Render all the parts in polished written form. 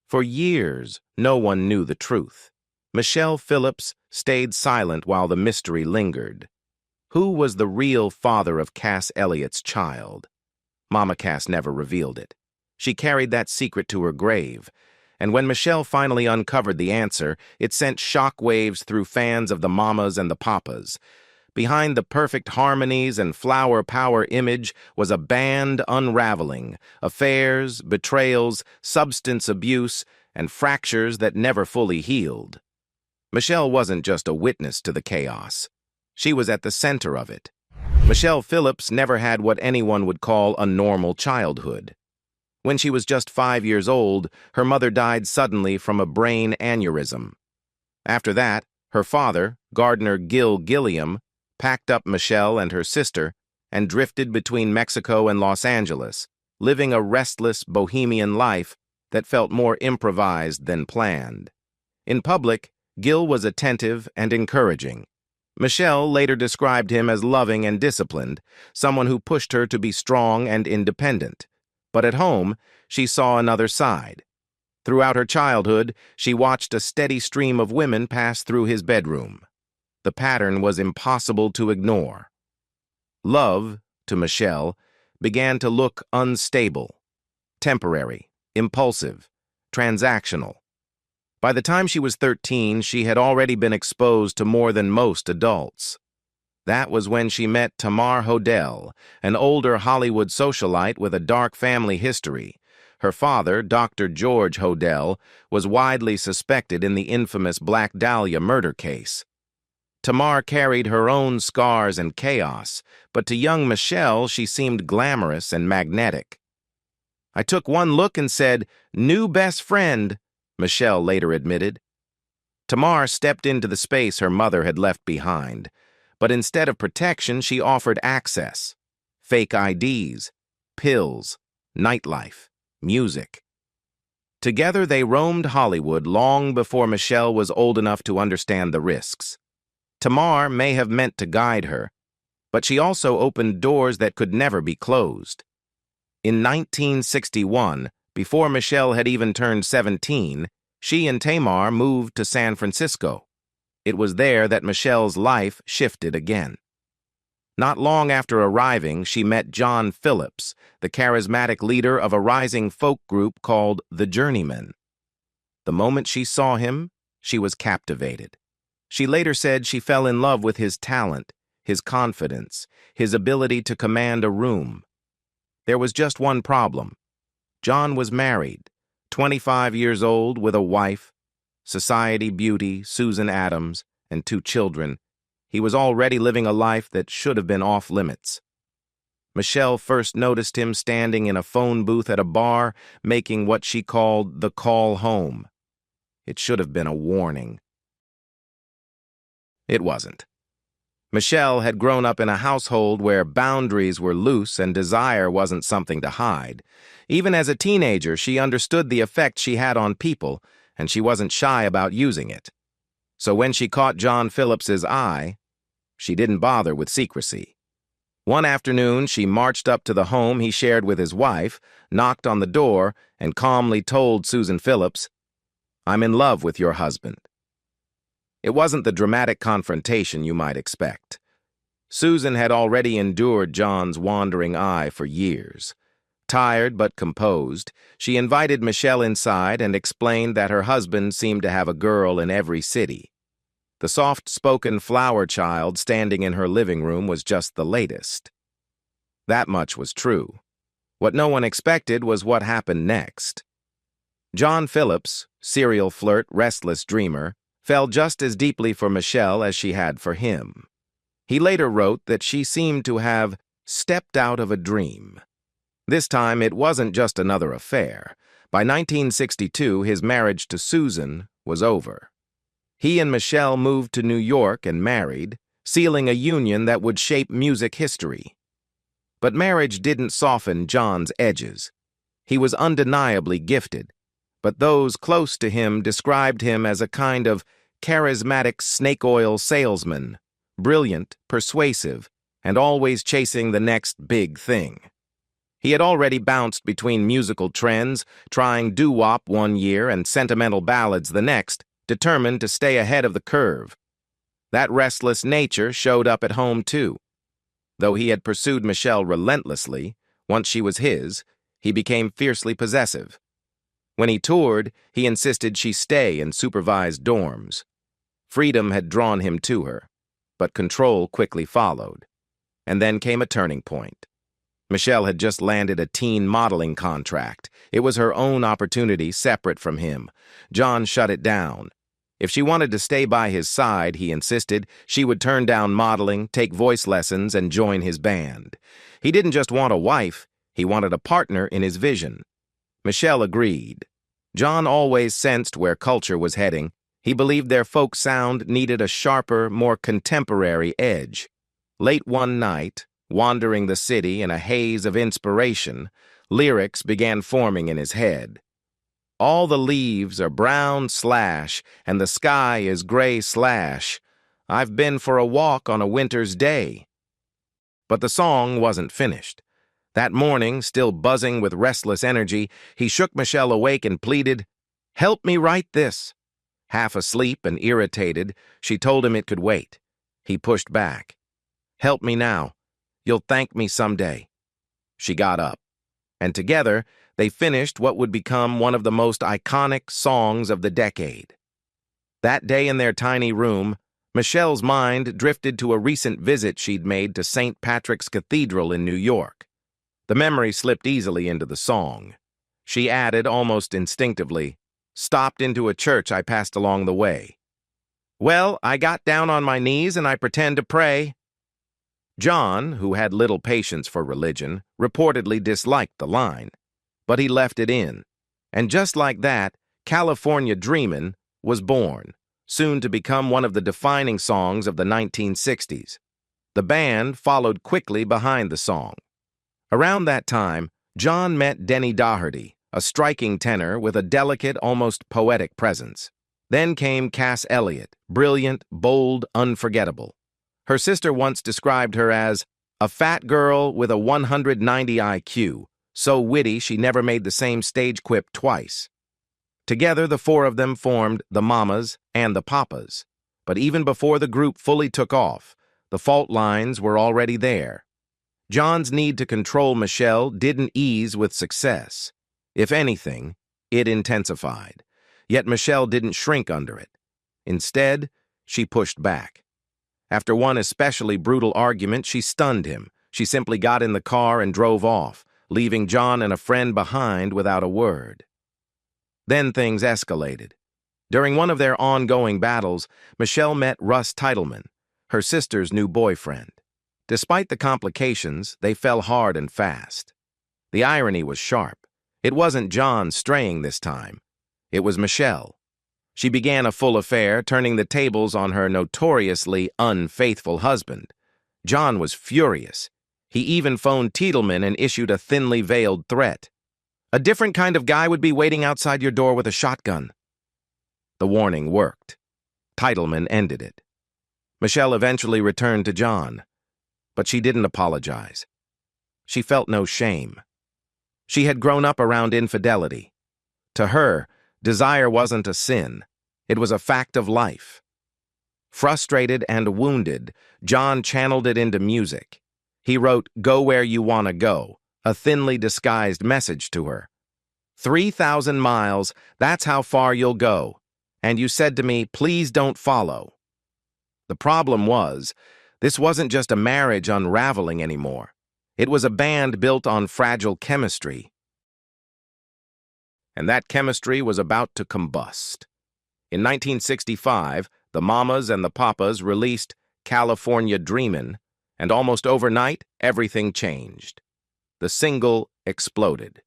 For years, no one knew the truth. Michelle Phillips stayed silent while the mystery lingered. Who was the real father of Cass Elliott's child? Mama Cass never revealed it. She carried that secret to her grave, and when Michelle finally uncovered the answer, it sent shockwaves through fans of the mamas and the papas. Behind the perfect harmonies and flower power image was a band unraveling, affairs, betrayals, substance abuse, and fractures that never fully healed. Michelle wasn't just a witness to the chaos. She was at the center of it. Michelle Phillips never had what anyone would call a normal childhood. When she was just 5 years old, her mother died suddenly from a brain aneurysm. After that, her father, Gardner Gilliam, packed up Michelle and her sister and drifted between Mexico and Los Angeles, living a restless, bohemian life that felt more improvised than planned. In public, Gil was attentive and encouraging. Michelle later described him as loving and disciplined, someone who pushed her to be strong and independent. But at home, she saw another side. Throughout her childhood, she watched a steady stream of women pass through his bedroom. The pattern was impossible to ignore. Love, to Michelle, began to look unstable, temporary, impulsive, transactional. By the time she was 13, she had already been exposed to more than most adults. That was when she met Tamar Hodel, an older Hollywood socialite with a dark family history. Her father, Dr. George Hodel, was widely suspected in the infamous Black Dahlia murder case. Tamar carried her own scars and chaos, but to young Michelle she seemed glamorous and magnetic. "I took one look and said, 'New best friend,'" Michelle later admitted. Tamar stepped into the space her mother had left behind, but instead of protection she offered access. Fake IDs, pills, nightlife, music. Together they roamed Hollywood long before Michelle was old enough to understand the risks. Tamar may have meant to guide her, but she also opened doors that could never be closed. In 1961, before Michelle had even turned 17, she and Tamar moved to San Francisco. It was there that Michelle's life shifted again. Not long after arriving, she met John Phillips, the charismatic leader of a rising folk group called the Journeymen. The moment she saw him, she was captivated. She later said she fell in love with his talent, his confidence, his ability to command a room. There was just one problem. John was married, 25 years old, with a wife, society beauty, Susan Adams, and 2 children. He was already living a life that should have been off limits. Michelle first noticed him standing in a phone booth at a bar, making what she called the call home. It should have been a warning. It wasn't. Michelle had grown up in a household where boundaries were loose and desire wasn't something to hide. Even as a teenager, she understood the effect she had on people, and she wasn't shy about using it. So when she caught John Phillips's eye, she didn't bother with secrecy. One afternoon, she marched up to the home he shared with his wife, knocked on the door, and calmly told Susan Phillips, "I'm in love with your husband." It wasn't the dramatic confrontation you might expect. Susan had already endured John's wandering eye for years. Tired but composed, she invited Michelle inside and explained that her husband seemed to have a girl in every city. The soft-spoken flower child standing in her living room was just the latest. That much was true. What no one expected was what happened next. John Phillips, serial flirt, restless dreamer, fell just as deeply for Michelle as she had for him. He later wrote that she seemed to have stepped out of a dream. This time, it wasn't just another affair. By 1962, his marriage to Susan was over. He and Michelle moved to New York and married, sealing a union that would shape music history. But marriage didn't soften John's edges. He was undeniably gifted, but those close to him described him as a kind of charismatic snake oil salesman, brilliant, persuasive, and always chasing the next big thing. He had already bounced between musical trends, trying doo-wop one year and sentimental ballads the next, determined to stay ahead of the curve. That restless nature showed up at home, too. Though he had pursued Michelle relentlessly, once she was his, he became fiercely possessive. When he toured, he insisted she stay in supervised dorms. Freedom had drawn him to her, but control quickly followed. And then came a turning point. Michelle had just landed a teen modeling contract. It was her own opportunity, separate from him. John shut it down. If she wanted to stay by his side, he insisted, she would turn down modeling, take voice lessons, and join his band. He didn't just want a wife, he wanted a partner in his vision. Michelle agreed. John always sensed where culture was heading. He believed their folk sound needed a sharper, more contemporary edge. Late one night, wandering the city in a haze of inspiration, lyrics began forming in his head. All the leaves are brown slash, and the sky is gray slash. I've been for a walk on a winter's day. But the song wasn't finished. That morning, still buzzing with restless energy, he shook Michelle awake and pleaded, "Help me write this." Half asleep and irritated, she told him it could wait. He pushed back. "Help me now. You'll thank me someday." She got up, and together they finished what would become one of the most iconic songs of the decade. That day in their tiny room, Michelle's mind drifted to a recent visit she'd made to St. Patrick's Cathedral in New York. The memory slipped easily into the song. She added, almost instinctively, "Stopped into a church I passed along the way. Well, I got down on my knees and I pretend to pray." John, who had little patience for religion, reportedly disliked the line. But he left it in. And just like that, California Dreamin' was born, soon to become one of the defining songs of the 1960s. The band followed quickly behind the song. Around that time, John met Denny Doherty, a striking tenor with a delicate, almost poetic presence. Then came Cass Elliot, brilliant, bold, unforgettable. Her sister once described her as a fat girl with a 190 IQ, so witty she never made the same stage quip twice. Together, the four of them formed the Mamas and the Papas. But even before the group fully took off, the fault lines were already there. John's need to control Michelle didn't ease with success. If anything, it intensified. Yet Michelle didn't shrink under it. Instead, she pushed back. After one especially brutal argument, she stunned him. She simply got in the car and drove off, leaving John and a friend behind without a word. Then things escalated. During one of their ongoing battles, Michelle met Russ Titleman, her sister's new boyfriend. Despite the complications, they fell hard and fast. The irony was sharp. It wasn't John straying this time. It was Michelle. She began a full affair, turning the tables on her notoriously unfaithful husband. John was furious. He even phoned Titleman and issued a thinly veiled threat. "A different kind of guy would be waiting outside your door with a shotgun." The warning worked. Titleman ended it. Michelle eventually returned to John. But she didn't apologize. She felt no shame. She had grown up around infidelity. To her, desire wasn't a sin. It was a fact of life. Frustrated and wounded, John channeled it into music. He wrote "Go Where You Wanna Go," a thinly disguised message to her. 3,000 miles, that's how far you'll go. And you said to me, please don't follow. The problem was, this wasn't just a marriage unraveling anymore. It was a band built on fragile chemistry. And that chemistry was about to combust. In 1965, the Mamas and the Papas released California Dreamin', and almost overnight, everything changed. The single exploded.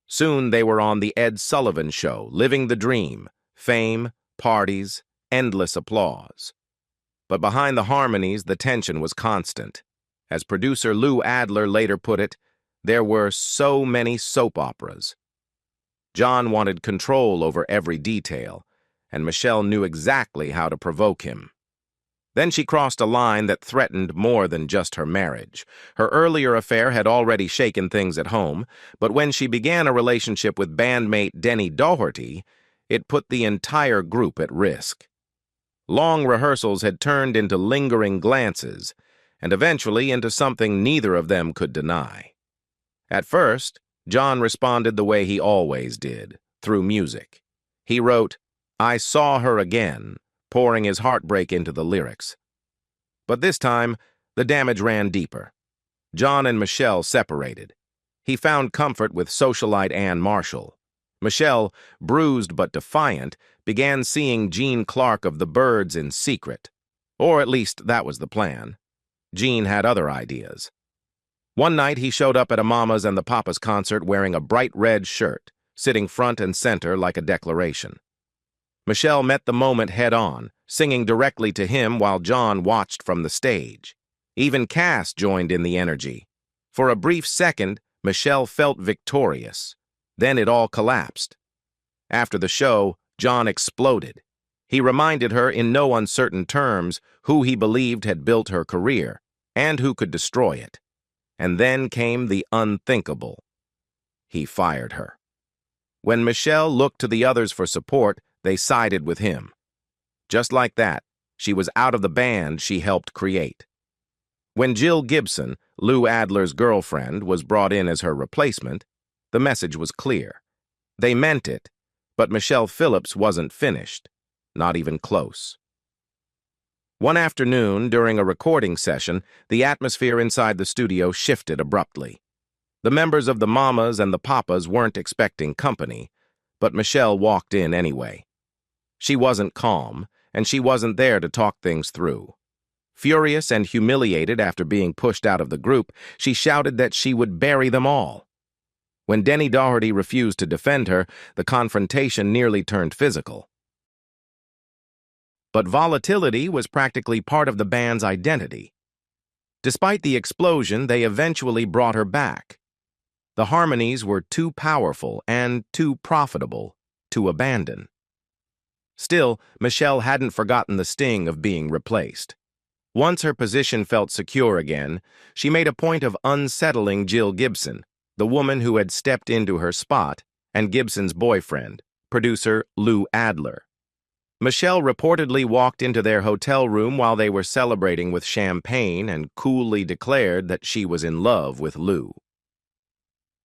Soon they were on The Ed Sullivan Show, living the dream, fame, parties, endless applause. But behind the harmonies, the tension was constant. As producer Lou Adler later put it, there were so many soap operas. John wanted control over every detail, and Michelle knew exactly how to provoke him. Then she crossed a line that threatened more than just her marriage. Her earlier affair had already shaken things at home, but when she began a relationship with bandmate Denny Doherty, it put the entire group at risk. Long rehearsals had turned into lingering glances, and eventually into something neither of them could deny. At first, John responded the way he always did, through music. He wrote, "I saw her again," pouring his heartbreak into the lyrics. But this time, the damage ran deeper. John and Michelle separated. He found comfort with socialite Ann Marshall. Michelle, bruised but defiant, began seeing Gene Clark of the Byrds in secret. Or at least that was the plan. Gene had other ideas. One night he showed up at a Mamas and the Papas concert wearing a bright red shirt, sitting front and center like a declaration. Michelle met the moment head-on, singing directly to him while John watched from the stage. Even Cass joined in the energy. For a brief second, Michelle felt victorious. Then it all collapsed. After the show, John exploded. He reminded her in no uncertain terms who he believed had built her career, and who could destroy it. And then came the unthinkable. He fired her. When Michelle looked to the others for support, they sided with him. Just like that, she was out of the band she helped create. When Jill Gibson, Lou Adler's girlfriend, was brought in as her replacement, the message was clear. They meant it, but Michelle Phillips wasn't finished, not even close. One afternoon, during a recording session, the atmosphere inside the studio shifted abruptly. The members of the Mamas and the Papas weren't expecting company, but Michelle walked in anyway. She wasn't calm, and she wasn't there to talk things through. Furious and humiliated after being pushed out of the group, she shouted that she would bury them all. When Denny Doherty refused to defend her, the confrontation nearly turned physical. But volatility was practically part of the band's identity. Despite the explosion, they eventually brought her back. The harmonies were too powerful and too profitable to abandon. Still, Michelle hadn't forgotten the sting of being replaced. Once her position felt secure again, she made a point of unsettling Jill Gibson, the woman who had stepped into her spot, and Gibson's boyfriend, producer Lou Adler. Michelle reportedly walked into their hotel room while they were celebrating with champagne and coolly declared that she was in love with Lou.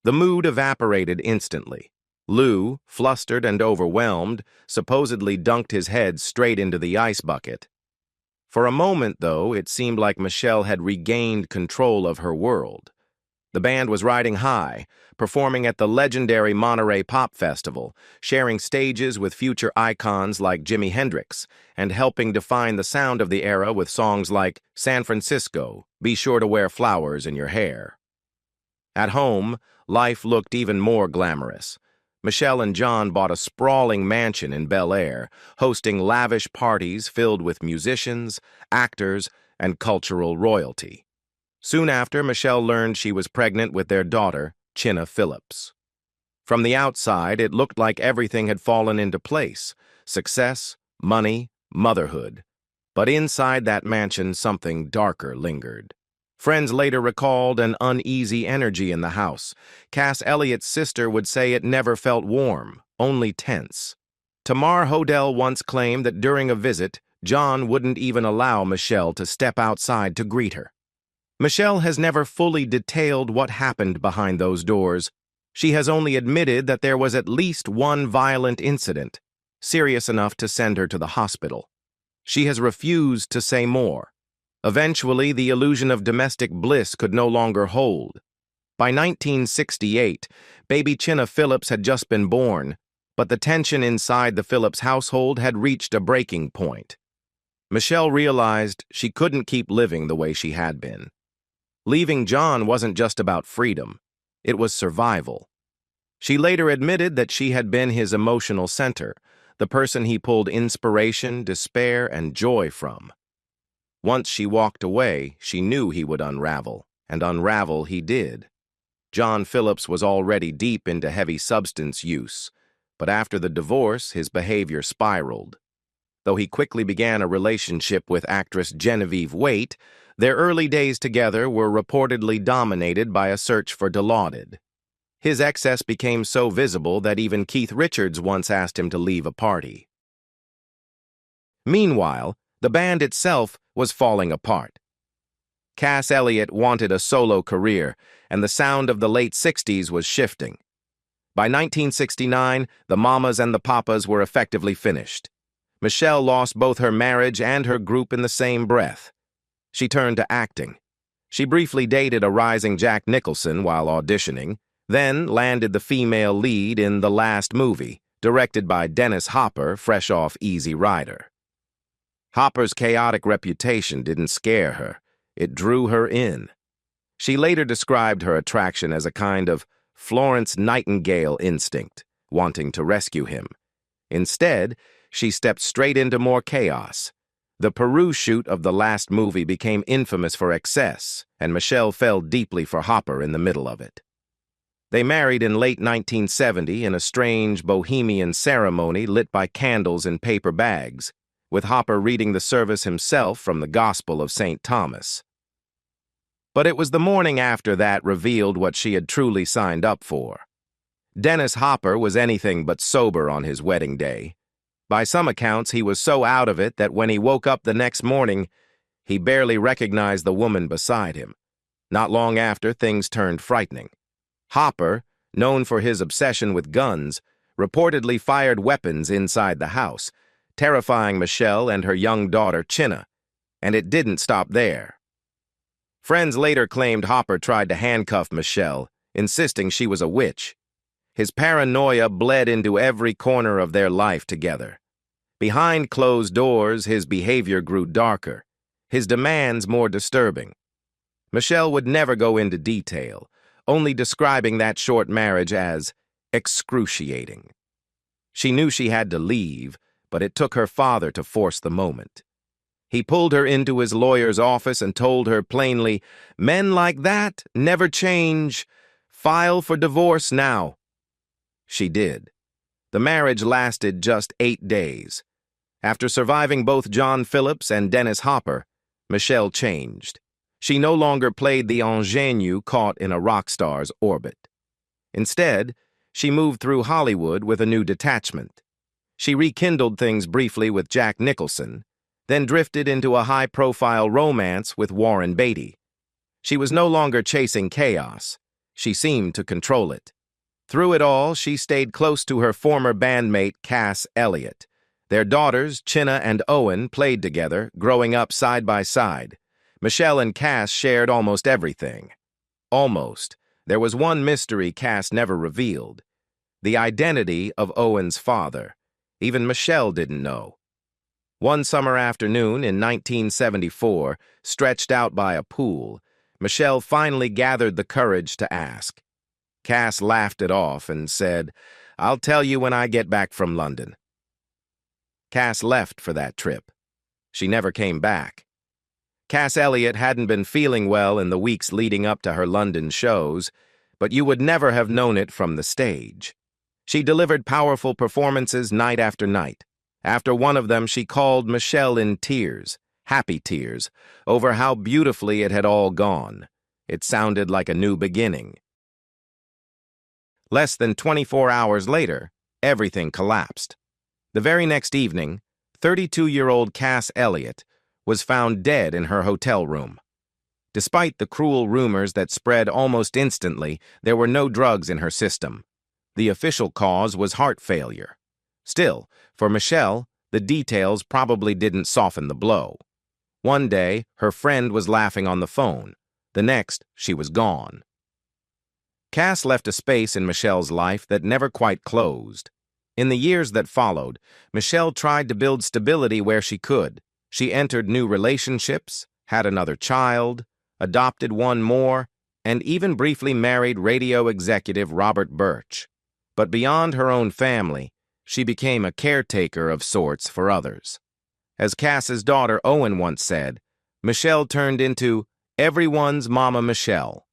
The mood evaporated instantly. Lou, flustered and overwhelmed, supposedly dunked his head straight into the ice bucket. For a moment, though, it seemed like Michelle had regained control of her world. The band was riding high, performing at the legendary Monterey Pop Festival, sharing stages with future icons like Jimi Hendrix, and helping define the sound of the era with songs like San Francisco, Be Sure to Wear Flowers in Your Hair. At home, life looked even more glamorous. Michelle and John bought a sprawling mansion in Bel Air, hosting lavish parties filled with musicians, actors, and cultural royalty. Soon after, Michelle learned she was pregnant with their daughter, Chinna Phillips. From the outside, it looked like everything had fallen into place: success, money, motherhood. But inside that mansion, something darker lingered. Friends later recalled an uneasy energy in the house. Cass Elliott's sister would say it never felt warm, only tense. Tamar Hodel once claimed that during a visit, John wouldn't even allow Michelle to step outside to greet her. Michelle has never fully detailed what happened behind those doors. She has only admitted that there was at least one violent incident, serious enough to send her to the hospital. She has refused to say more. Eventually, the illusion of domestic bliss could no longer hold. By 1968, baby Chinna Phillips had just been born, but the tension inside the Phillips household had reached a breaking point. Michelle realized she couldn't keep living the way she had been. Leaving John wasn't just about freedom, it was survival. She later admitted that she had been his emotional center, the person he pulled inspiration, despair, and joy from. Once she walked away, she knew he would unravel, and unravel he did. John Phillips was already deep into heavy substance use, but after the divorce, his behavior spiraled. Though he quickly began a relationship with actress Genevieve Waite, their early days together were reportedly dominated by a search for Dilaudid. His excess became so visible that even Keith Richards once asked him to leave a party. Meanwhile, the band itself was falling apart. Cass Elliot wanted a solo career, and the sound of the late 60s was shifting. By 1969, the Mamas and the Papas were effectively finished. Michelle lost both her marriage and her group in the same breath. She turned to acting. She briefly dated a rising Jack Nicholson while auditioning, then landed the female lead in The Last Movie, directed by Dennis Hopper, fresh off Easy Rider. Hopper's chaotic reputation didn't scare her. It drew her in. She later described her attraction as a kind of Florence Nightingale instinct, wanting to rescue him. Instead, she stepped straight into more chaos. The Peru shoot of The Last Movie became infamous for excess, and Michelle fell deeply for Hopper in the middle of it. They married in late 1970 in a strange bohemian ceremony lit by candles in paper bags, with Hopper reading the service himself from the Gospel of St. Thomas. But it was the morning after that revealed what she had truly signed up for. Dennis Hopper was anything but sober on his wedding day. By some accounts, he was so out of it that when he woke up the next morning, he barely recognized the woman beside him. Not long after, things turned frightening. Hopper, known for his obsession with guns, reportedly fired weapons inside the house, terrifying Michelle and her young daughter, Chinna, and it didn't stop there. Friends later claimed Hopper tried to handcuff Michelle, insisting she was a witch. His paranoia bled into every corner of their life together. Behind closed doors, his behavior grew darker, his demands more disturbing. Michelle would never go into detail, only describing that short marriage as excruciating. She knew she had to leave, but it took her father to force the moment. He pulled her into his lawyer's office and told her plainly, "Men like that never change. File for divorce now." She did. The marriage lasted just 8 days. After surviving both John Phillips and Dennis Hopper, Michelle changed. She no longer played the ingenue caught in a rock star's orbit. Instead, she moved through Hollywood with a new detachment. She rekindled things briefly with Jack Nicholson, then drifted into a high-profile romance with Warren Beatty. She was no longer chasing chaos. She seemed to control it. Through it all, she stayed close to her former bandmate, Cass Elliot. Their daughters, Chinna and Owen, played together, growing up side by side. Michelle and Cass shared almost everything. Almost. There was one mystery Cass never revealed: the identity of Owen's father. Even Michelle didn't know. One summer afternoon in 1974, stretched out by a pool, Michelle finally gathered the courage to ask. Cass laughed it off and said, "I'll tell you when I get back from London." Cass left for that trip. She never came back. Cass Elliot hadn't been feeling well in the weeks leading up to her London shows, but you would never have known it from the stage. She delivered powerful performances night after night. After one of them, she called Michelle in tears, happy tears, over how beautifully it had all gone. It sounded like a new beginning. Less than 24 hours later, everything collapsed. The very next evening, 32-year-old Cass Elliot was found dead in her hotel room. Despite the cruel rumors that spread almost instantly, there were no drugs in her system. The official cause was heart failure. Still, for Michelle, the details probably didn't soften the blow. One day, her friend was laughing on the phone. The next, she was gone. Cass left a space in Michelle's life that never quite closed. In the years that followed, Michelle tried to build stability where she could. She entered new relationships, had another child, adopted one more, and even briefly married radio executive Robert Birch. But beyond her own family, she became a caretaker of sorts for others. As Cass's daughter Owen once said, Michelle turned into everyone's Mama Michelle.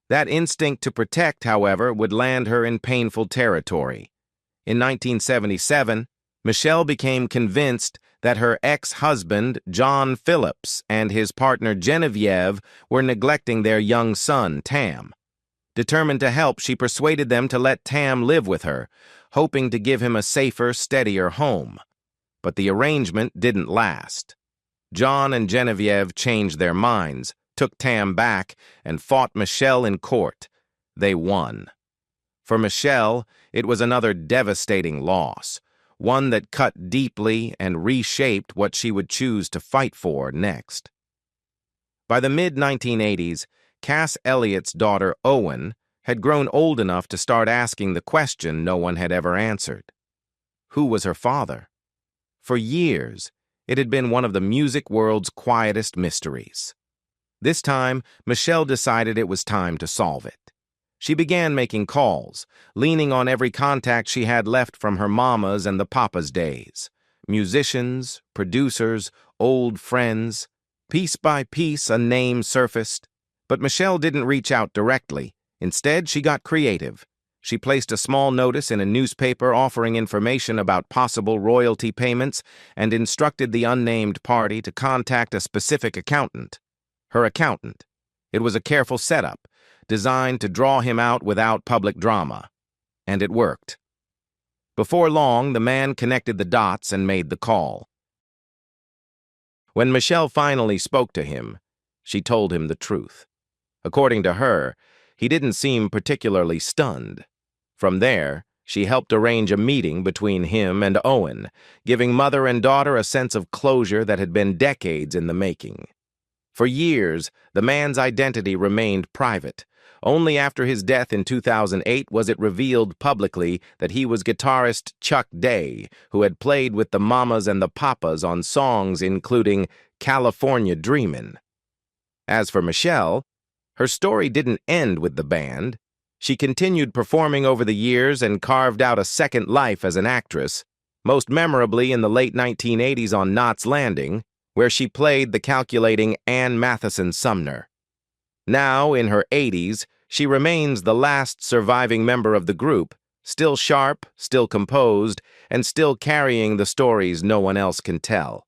That instinct to protect, however, would land her in painful territory. In 1977, Michelle became convinced that her ex-husband, John Phillips, and his partner Genevieve were neglecting their young son, Tam. Determined to help, she persuaded them to let Tam live with her, hoping to give him a safer, steadier home. But the arrangement didn't last. John and Genevieve changed their minds, took Tam back, and fought Michelle in court. They won. For Michelle, it was another devastating loss, one that cut deeply and reshaped what she would choose to fight for next. By the mid-1980s, Cass Elliott's daughter, Owen, had grown old enough to start asking the question no one had ever answered. Who was her father? For years, it had been one of the music world's quietest mysteries. This time, Michelle decided it was time to solve it. She began making calls, leaning on every contact she had left from her mama's and the papa's days. Musicians, producers, old friends. Piece by piece, a name surfaced. But Michelle didn't reach out directly. Instead, she got creative. She placed a small notice in a newspaper offering information about possible royalty payments and instructed the unnamed party to contact a specific accountant. Her accountant. It was a careful setup, designed to draw him out without public drama. And it worked. Before long, the man connected the dots and made the call. When Michelle finally spoke to him, she told him the truth. According to her, he didn't seem particularly stunned. From there, she helped arrange a meeting between him and Owen, giving mother and daughter a sense of closure that had been decades in the making. For years, the man's identity remained private. Only after his death in 2008 was it revealed publicly that he was guitarist Chuck Day, who had played with the Mamas and the Papas on songs including California Dreamin'. As for Michelle, her story didn't end with the band. She continued performing over the years and carved out a second life as an actress, most memorably in the late 1980s on Knots Landing, where she played the calculating Ann Matheson Sumner. Now, in her 80s, she remains the last surviving member of the group, still sharp, still composed, and still carrying the stories no one else can tell.